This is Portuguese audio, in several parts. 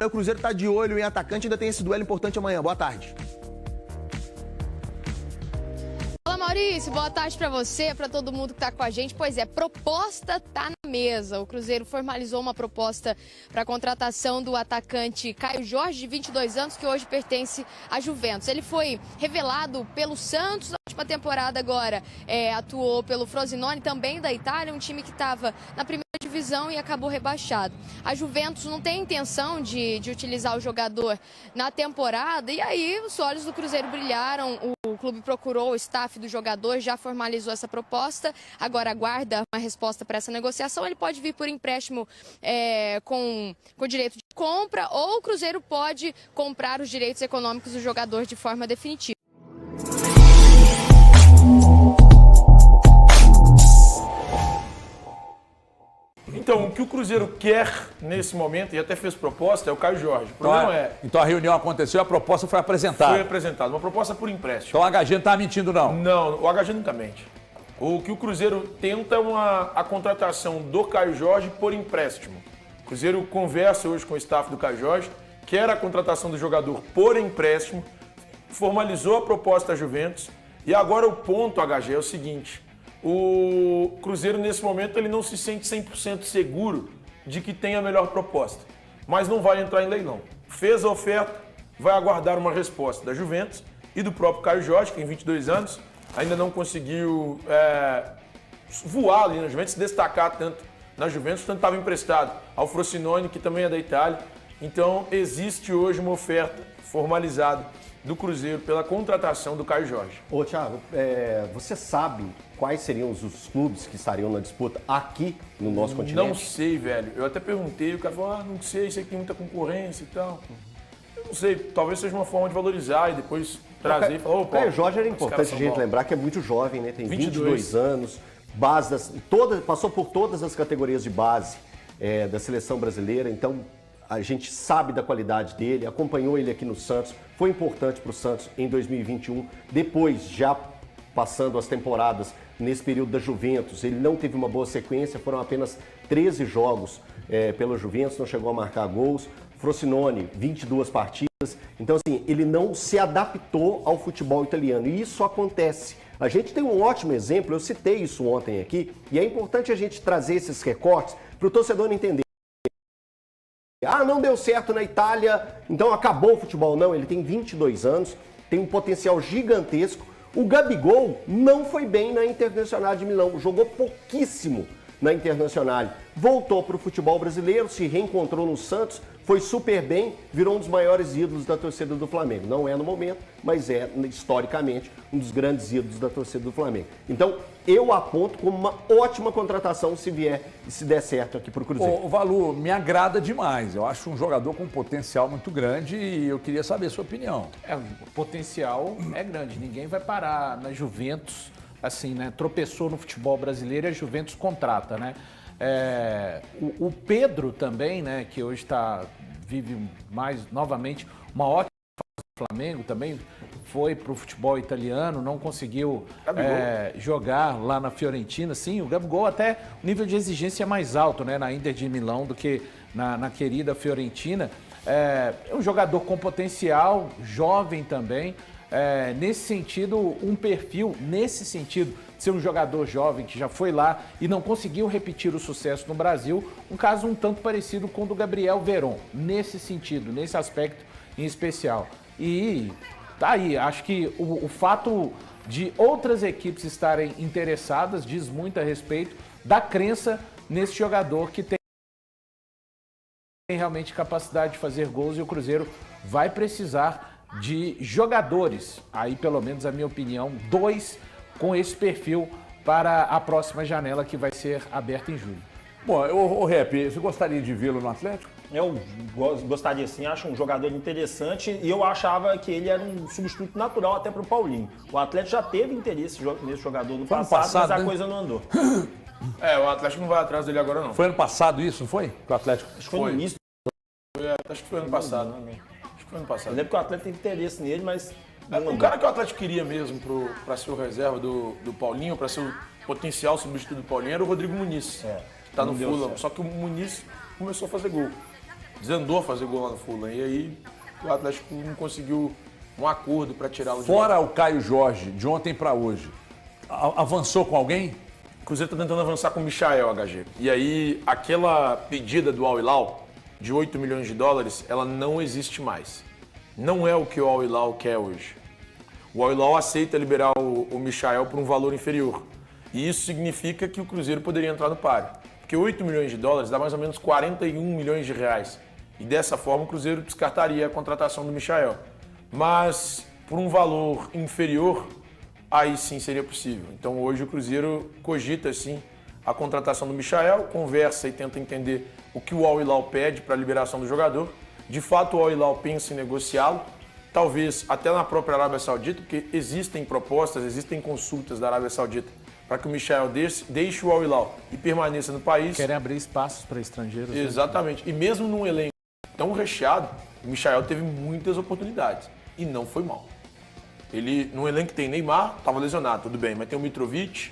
O Cruzeiro tá de olho em atacante, ainda tem esse duelo importante amanhã. Boa tarde. Fala, Maurício, boa tarde para você, para todo mundo que tá com a gente. Pois é, proposta tá na mesa. O Cruzeiro formalizou uma proposta para a contratação do atacante Caio Jorge, de 22 anos, que hoje pertence à Juventus. Ele foi revelado pelo Santos na última temporada, agora atuou pelo Frosinone, também da Itália, um time que estava na primeira divisão e acabou rebaixado. A Juventus não tem intenção de utilizar o jogador na temporada, e aí os olhos do Cruzeiro brilharam. O clube procurou o staff do jogador, já formalizou essa proposta, agora aguarda uma resposta para essa negociação. Ele pode vir por empréstimo com direito de compra, ou o Cruzeiro pode comprar os direitos econômicos do jogador de forma definitiva. Então, o que o Cruzeiro quer nesse momento, e até fez proposta, é o Caio Jorge. O problema Então a reunião aconteceu, a proposta foi apresentada. Foi apresentada, uma proposta por empréstimo. Então o HG não está mentindo, não? Não, o HG nunca mente. O que o Cruzeiro tenta é a contratação do Caio Jorge por empréstimo. O Cruzeiro conversa hoje com o staff do Caio Jorge, quer a contratação do jogador por empréstimo, formalizou a proposta da Juventus, e agora o ponto, HG, é o seguinte: o Cruzeiro, nesse momento, ele não se sente 100% seguro de que tem a melhor proposta, mas não vai entrar em leilão. Fez a oferta, vai aguardar uma resposta da Juventus e do próprio Caio Jorge, que tem 22 anos, ainda não conseguiu voar ali na Juventus, se destacar tanto na Juventus, tanto estava emprestado ao Frosinone, que também é da Itália. Então, existe hoje uma oferta formalizada do Cruzeiro pela contratação do Caio Jorge. Ô, Thiago, você sabe quais seriam os clubes que estariam na disputa aqui no nosso continente? Não sei, velho. Eu até perguntei, o cara falou, não sei que tem muita concorrência e tal. Eu não sei, talvez seja uma forma de valorizar e depois trazer e falar, o Caio Jorge era importante a gente lembrar que é muito jovem, né? Tem 22 anos, passou por todas as categorias de base da seleção brasileira, então a gente sabe da qualidade dele, acompanhou ele aqui no Santos, foi importante para o Santos em 2021, depois já passando as temporadas nesse período da Juventus, ele não teve uma boa sequência, foram apenas 13 jogos pela Juventus, não chegou a marcar gols. Frosinone, 22 partidas, então assim, ele não se adaptou ao futebol italiano, e isso acontece. A gente tem um ótimo exemplo, eu citei isso ontem aqui, e é importante a gente trazer esses recortes para o torcedor entender. Ah, não deu certo na Itália, então acabou o futebol. Não, ele tem 22 anos, tem um potencial gigantesco. O Gabigol não foi bem na Internacional de Milão, jogou pouquíssimo na Internacional. Voltou para o futebol brasileiro, se reencontrou no Santos, foi super bem, virou um dos maiores ídolos da torcida do Flamengo. Não é no momento, mas é, historicamente, um dos grandes ídolos da torcida do Flamengo. Então, eu aponto como uma ótima contratação se vier e se der certo aqui para o Cruzeiro. O Valu, me agrada demais. Eu acho um jogador com um potencial muito grande e eu queria saber a sua opinião. O potencial é grande. Ninguém vai parar na Juventus, assim, né? Tropeçou no futebol brasileiro e a Juventus contrata, né? O Pedro também, né? Que hoje vive novamente uma ótima fase do Flamengo também. Foi para o futebol italiano, não conseguiu jogar lá na Fiorentina. Sim, o Gabigol até o nível de exigência é mais alto, né, na Inter de Milão do que na querida Fiorentina. É um jogador com potencial, jovem também. Nesse sentido, um perfil, nesse sentido, de ser um jogador jovem que já foi lá e não conseguiu repetir o sucesso no Brasil, um caso um tanto parecido com o do Gabriel Veron, nesse sentido, nesse aspecto em especial. E tá aí, acho que o fato de outras equipes estarem interessadas diz muito a respeito da crença nesse jogador que tem realmente capacidade de fazer gols, e o Cruzeiro vai precisar de jogadores, aí pelo menos a minha opinião, 2 com esse perfil para a próxima janela que vai ser aberta em julho. Bom, o Rep, você gostaria de vê-lo no Atlético? Eu gostaria sim, acho um jogador interessante e eu achava que ele era um substituto natural até para o Paulinho. O Atlético já teve interesse nesse jogador no passado, mas a coisa não andou. O Atlético não vai atrás dele agora não. Foi ano passado isso, não foi? Que o Atlético... Acho que foi no início. Acho que foi ano passado. Foi ano passado. Eu lembro que o Atlético teve interesse nele, mas... O cara que o Atlético queria mesmo para ser o reserva do Paulinho, para ser o potencial substituto do Paulinho, era o Rodrigo Muniz, que está no Fulham. Só que o Muniz começou a fazer gol. desandou a fazer gol lá no Fulham. E aí o Atlético não conseguiu um acordo para tirá-lo de Fora lá. o Caio Jorge, de ontem para hoje, avançou com alguém? O Cruzeiro está tentando avançar com o Michael, HG. E aí, aquela pedida do Al Hilal de 8 milhões de dólares, ela não existe mais. Não é o que o Al Hilal quer hoje. O Al Hilal aceita liberar o Michael por um valor inferior. E isso significa que o Cruzeiro poderia entrar no páreo. Porque 8 milhões de dólares dá mais ou menos 41 milhões de reais. E dessa forma o Cruzeiro descartaria a contratação do Michael. Mas por um valor inferior, aí sim seria possível. Então hoje o Cruzeiro cogita sim a contratação do Michael, conversa e tenta entender o que o Al Hilal pede para a liberação do jogador. De fato o Al Hilal pensa em negociá-lo, talvez até na própria Arábia Saudita, porque existem propostas, existem consultas da Arábia Saudita para que o Michael deixe o Al Hilal e permaneça no país. Querem abrir espaços para estrangeiros. Exatamente. E mesmo num elenco tão recheado, o Michael teve muitas oportunidades e não foi mal. Ele, no elenco que tem Neymar, estava lesionado, tudo bem, mas tem o Mitrovic,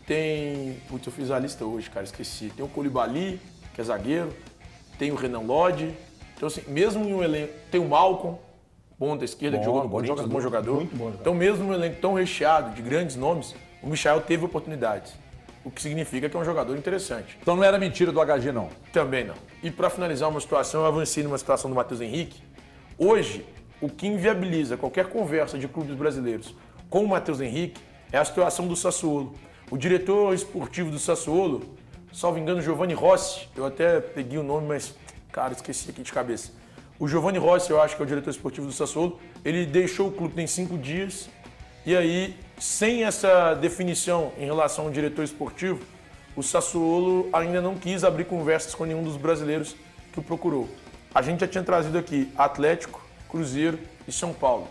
tem... Putz, eu fiz a lista hoje, cara, esqueci. Tem o Koulibaly, que é zagueiro, tem o Renan Lodge. Então, assim, mesmo em um elenco... Tem o Malcom, ponta esquerda, que jogou no Corinthians, bom jogador. Muito bom jogador. Então, mesmo num elenco tão recheado de grandes nomes, o Michael teve oportunidades. O que significa que é um jogador interessante. Então não era mentira do HG, não? Também não. E para finalizar uma situação, eu avancei numa situação do Matheus Henrique. Hoje, o que inviabiliza qualquer conversa de clubes brasileiros com o Matheus Henrique é a situação do Sassuolo. O diretor esportivo do Sassuolo, salvo engano, Giovanni Rossi, eu até peguei o nome, mas, cara, esqueci aqui de cabeça. O Giovanni Rossi, eu acho que é o diretor esportivo do Sassuolo, ele deixou o clube tem 5 dias e aí, sem essa definição em relação ao diretor esportivo, o Sassuolo ainda não quis abrir conversas com nenhum dos brasileiros que o procurou. A gente já tinha trazido aqui Atlético, Cruzeiro e São Paulo.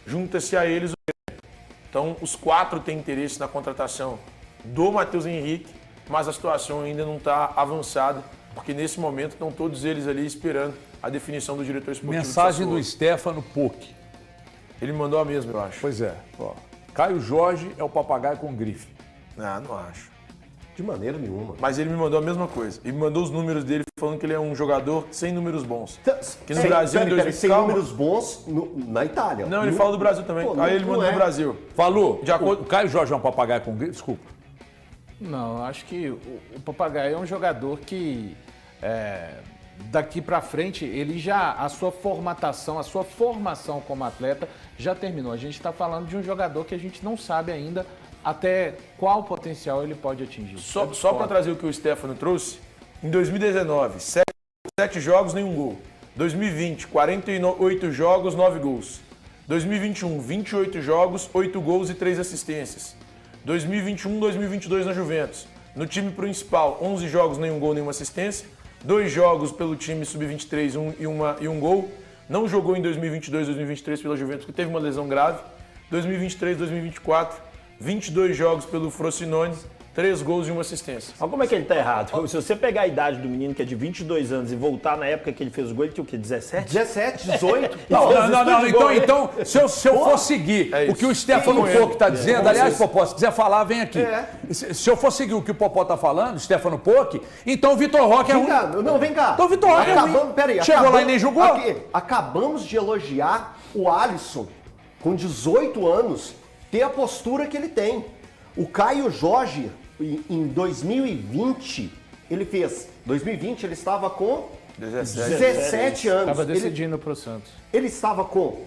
Junta-se a eles o Grêmio. Então, os 4 têm interesse na contratação do Matheus Henrique, mas a situação ainda não está avançada, porque nesse momento estão todos eles ali esperando a definição do diretor esportivo. Mensagem do Stefano Poc. Ele mandou a mesma, eu acho. Pois é. Ó, Caio Jorge é o papagaio com grife. Não acho. De maneira nenhuma. Mas ele me mandou a mesma coisa. E me mandou os números dele falando que ele é um jogador sem números bons. Que no Brasil, em 2000... sem números bons na Itália. Não, ele fala do Brasil também. Pô, Aí ele mandou do Brasil. Falou. De acordo... O Caio Jorge é um papagaio com grife? Desculpa. Não, acho que o Papagaio é um jogador que daqui para frente ele já a sua formação como atleta já terminou. A gente está falando de um jogador que a gente não sabe ainda até qual potencial ele pode atingir. Só para trazer o que o Stefano trouxe, em 2019, 7 jogos, nenhum gol. 2020, 48 jogos, 9 gols. 2021, 28 jogos, 8 gols e 3 assistências. 2021, 2022 na Juventus. No time principal, 11 jogos, nenhum gol, nenhuma assistência. 2 jogos pelo time sub-23 e um gol. Não jogou em 2022, 2023 pela Juventus, porque teve uma lesão grave. 2023, 2024, 22 jogos pelo Frosinone, 3 gols e uma assistência. Olha como é que ele tá errado. Se você pegar a idade do menino, que é de 22 anos, e voltar na época que ele fez o gol, ele tinha o quê? 17? 17, 18. Não. Então, se eu for seguir o que o Stefano Poc está dizendo, aliás, Popó, se quiser falar, vem aqui. Se eu for seguir o que o Popó está falando, Stefano Poc, então o Vitor Roque é ruim. Não, vem cá. Então o Vitor Roque é ruim. Peraí, chegou lá e nem jogou. Acabamos de elogiar o Alisson, com 18 anos, ter a postura que ele tem. O Caio Jorge, em 2020, ele fez. 2020 ele estava com 17 anos. Estava decidindo para o Santos. Ele estava com.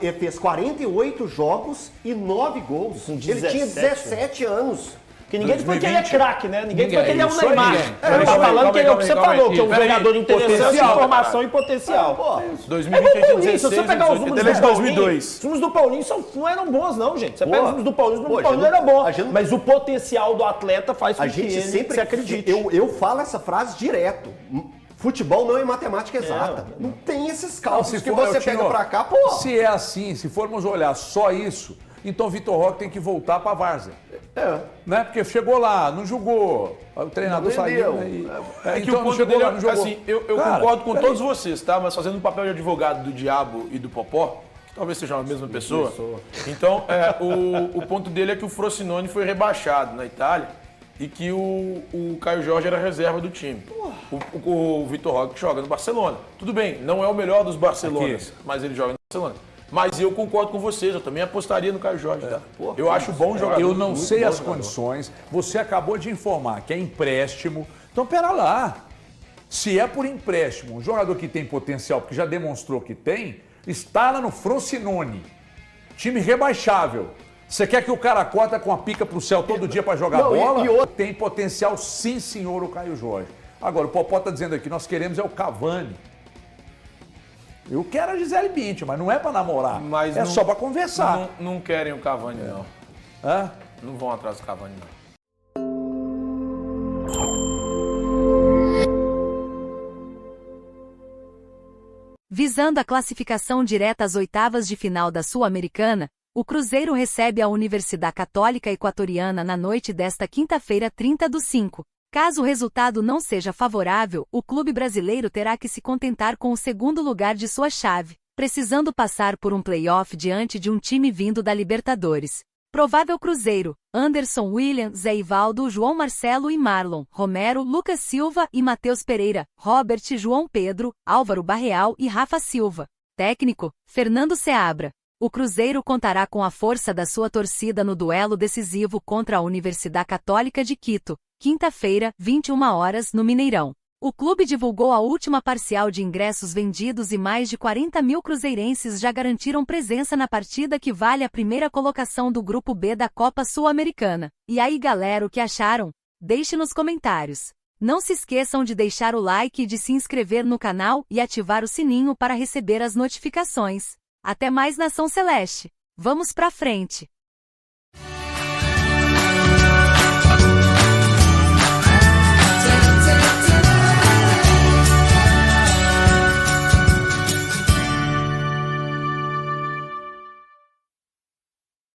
Ele fez 48 jogos e 9 gols. Ele tinha 17 anos. Porque ninguém foi que ele é craque, né? Ninguém foi que ele é um Neymar. Ele tá falando que ele é o que você falou, que é um jogador interessante, informação e potencial. 2020 É Paulinho, se você pegar os números do Paulinho, 2002. os números do Paulinho não eram bons, não, gente. Você pega os números do Paulinho, não era bom. Mas o potencial do atleta faz com que ele se acredite. Eu falo essa frase direto. Futebol não é matemática exata. Não tem esses cálculos que você pega pra cá, pô. Se é assim, se formos olhar só isso, então o Vitor Roque tem que voltar pra várzea. Né? Porque chegou lá, não jogou, o treinador saiu. Então o ponto dele é assim, eu concordo com todos vocês, tá? Mas fazendo o papel de advogado do Diabo e do Popó, que talvez sejam a mesma pessoa. Então, o ponto dele é que o Frosinone foi rebaixado na Itália e que o Caio Jorge era reserva do time. O Vitor Roque joga no Barcelona. Tudo bem, não é o melhor dos Barcelonas, mas ele joga no Barcelona. Mas eu concordo com vocês, eu também apostaria no Caio Jorge. Tá? Eu acho bom jogador. Eu não sei as condições. Você acabou de informar que é empréstimo. Então, pera lá. Se é por empréstimo, um jogador que tem potencial, porque já demonstrou que tem, está lá no Frosinone. Time rebaixável. Você quer que o cara corta com a pica pro céu todo dia para jogar bola? Tem potencial, sim, senhor, o Caio Jorge. Agora, o Popó tá dizendo aqui, nós queremos é o Cavani. Eu quero a Gisele Bündchen, mas não é para namorar. Mas é só para conversar. Não querem o Cavani, não. Hã? Não vão atrás do Cavani, não. Visando a classificação direta às oitavas de final da Sul-Americana, o Cruzeiro recebe a Universidade Católica Equatoriana na noite desta quinta-feira, 30/5. Caso o resultado não seja favorável, o clube brasileiro terá que se contentar com o segundo lugar de sua chave, precisando passar por um play-off diante de um time vindo da Libertadores. Provável Cruzeiro: Anderson, William, Zé Ivaldo, João Marcelo e Marlon, Romero, Lucas Silva e Matheus Pereira, Robert, João Pedro, Álvaro Barreal e Rafa Silva. Técnico: Fernando Seabra. O Cruzeiro contará com a força da sua torcida no duelo decisivo contra a Universidade Católica de Quito, quinta-feira, 21 horas, no Mineirão. O clube divulgou a última parcial de ingressos vendidos e mais de 40 mil cruzeirenses já garantiram presença na partida que vale a primeira colocação do Grupo B da Copa Sul-Americana. E aí, galera, o que acharam? Deixe nos comentários. Não se esqueçam de deixar o like e de se inscrever no canal e ativar o sininho para receber as notificações. Até mais, Nação Celeste! Vamos pra frente!